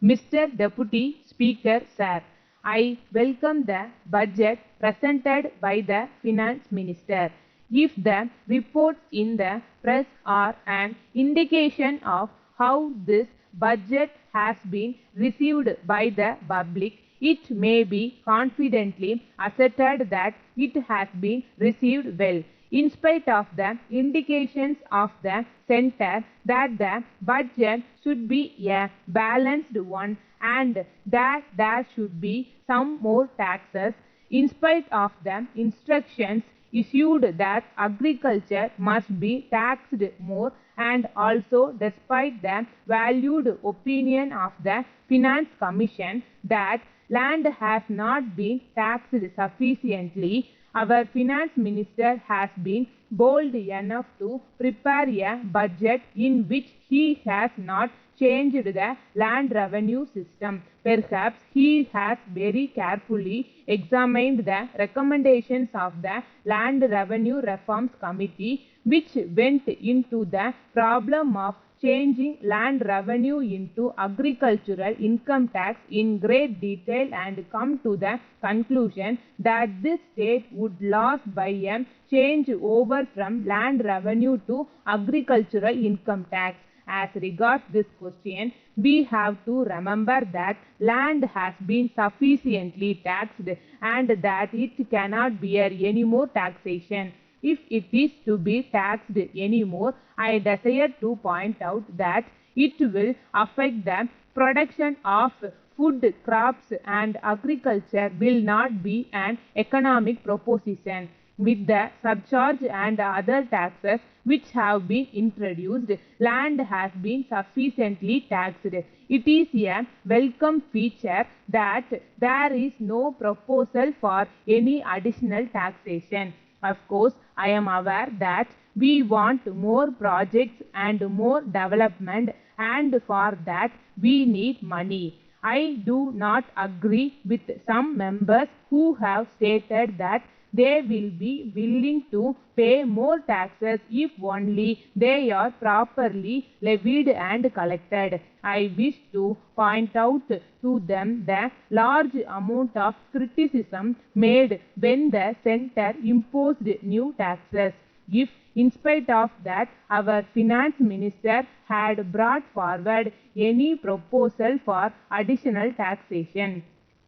Mr. Deputy Speaker, Sir, I welcome the budget presented by the Finance Minister. If the reports in the press are an indication of how this budget has been received by the public, it may be confidently asserted that it has been received well, in spite of the indications of the centre that the budget should be a balanced one and that there should be some more taxes, in spite of the instructions issued that agriculture must be taxed more, and also despite the valued opinion of the Finance Commission that land has not been taxed sufficiently, our Finance Minister has been bold enough to prepare a budget in which he has not changed the land revenue system. Perhaps he has very carefully examined the recommendations of the Land Revenue Reforms Committee, which went into the problem of changing land revenue into agricultural income tax in great detail and come to the conclusion that this state would lose by a change over from land revenue to agricultural income tax. As regards this question, we have to remember that land has been sufficiently taxed and that it cannot bear any more taxation. If it is to be taxed anymore, I desire to point out that it will affect the production of food crops, and agriculture will not be an economic proposition. With the surcharge and other taxes which have been introduced, land has been sufficiently taxed. It is a welcome feature that there is no proposal for any additional taxation. Of course, I am aware that we want more projects and more development, and for that we need money. I do not agree with some members who have stated that they will be willing to pay more taxes if only they are properly levied and collected. I wish to point out to them the large amount of criticism made when the centre imposed new taxes. If, in spite of that, our Finance Minister had brought forward any proposal for additional taxation,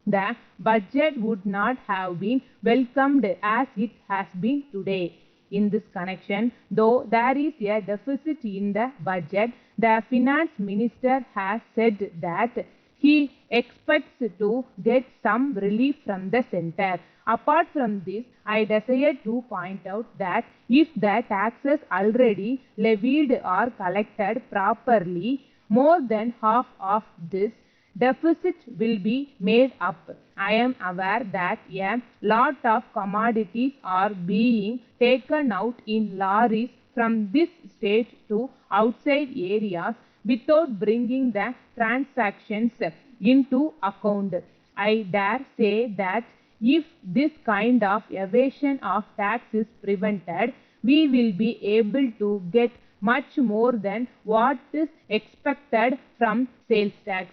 the budget would not have been welcomed as it has been today. In this connection, though there is a deficit in the budget, the Finance Minister has said that he expects to get some relief from the centre. Apart from this, I desire to point out that if the taxes already levied are collected properly, more than half of this deficit will be made up. I am aware that a lot of commodities are being taken out in lorries from this state to outside areas without bringing the transactions into account. I dare say that if this kind of evasion of tax is prevented, we will be able to get much more than what is expected from sales tax.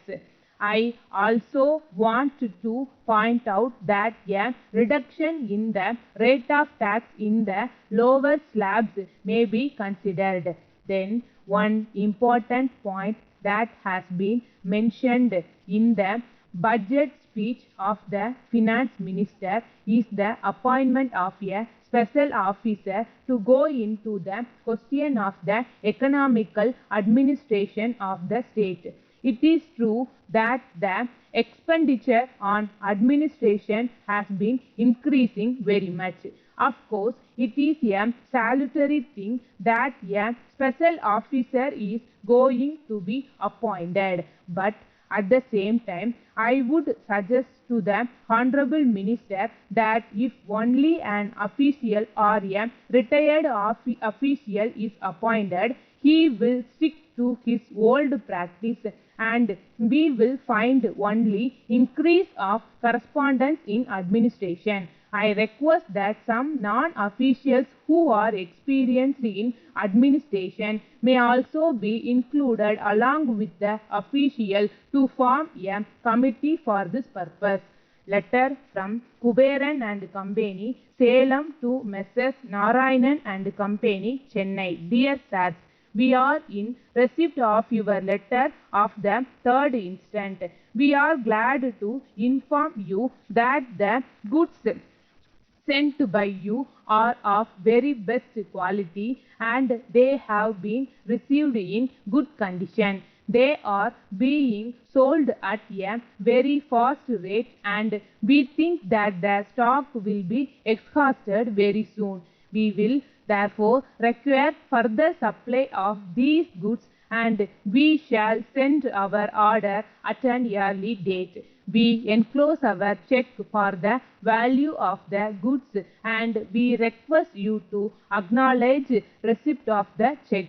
I also want to point out that a reduction in the rate of tax in the lower slabs may be considered. Then, one important point that has been mentioned in the budget speech of the Finance Minister is the appointment of a special officer to go into the question of the economical administration of the state. It is true that the expenditure on administration has been increasing very much. Of course, it is a salutary thing that a special officer is going to be appointed, but at the same time, I would suggest to the Honorable Minister that if only an official or a retired official is appointed, he will stick to his old practice and we will find only increase of correspondence in administration. I request that some non-officials who are experienced in administration may also be included along with the official to form a committee for this purpose. Letter from Kuberan and Company, Salem to Messrs. Narayanan and Company, Chennai. Dear Sirs, we are in receipt of your letter of the 3rd instant. We are glad to inform you that the goods sent by you are of very best quality and they have been received in good condition. They are being sold at a very fast rate and we think that the stock will be exhausted very soon. We will therefore require further supply of these goods and we shall send our order at an early date. We enclose our check for the value of the goods and we request you to acknowledge receipt of the check.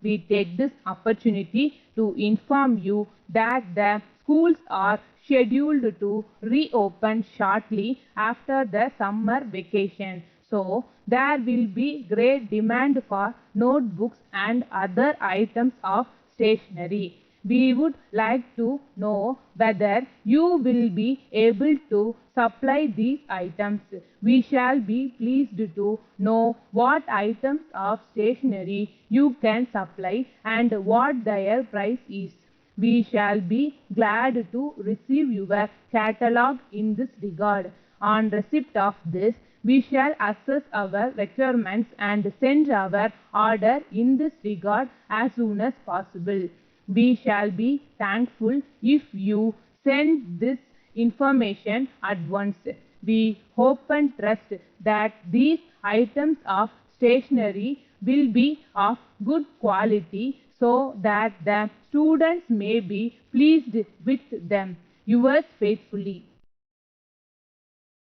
We take this opportunity to inform you that the schools are scheduled to reopen shortly after the summer vacation. So, there will be great demand for notebooks and other items of stationery. We would like to know whether you will be able to supply these items. We shall be pleased to know what items of stationery you can supply and what their price is. We shall be glad to receive your catalogue in this regard. On receipt of this, we shall assess our requirements and send our order in this regard as soon as possible. We shall be thankful if you send this information at once. We hope and trust that these items of stationery will be of good quality so that the students may be pleased with them. Yours faithfully.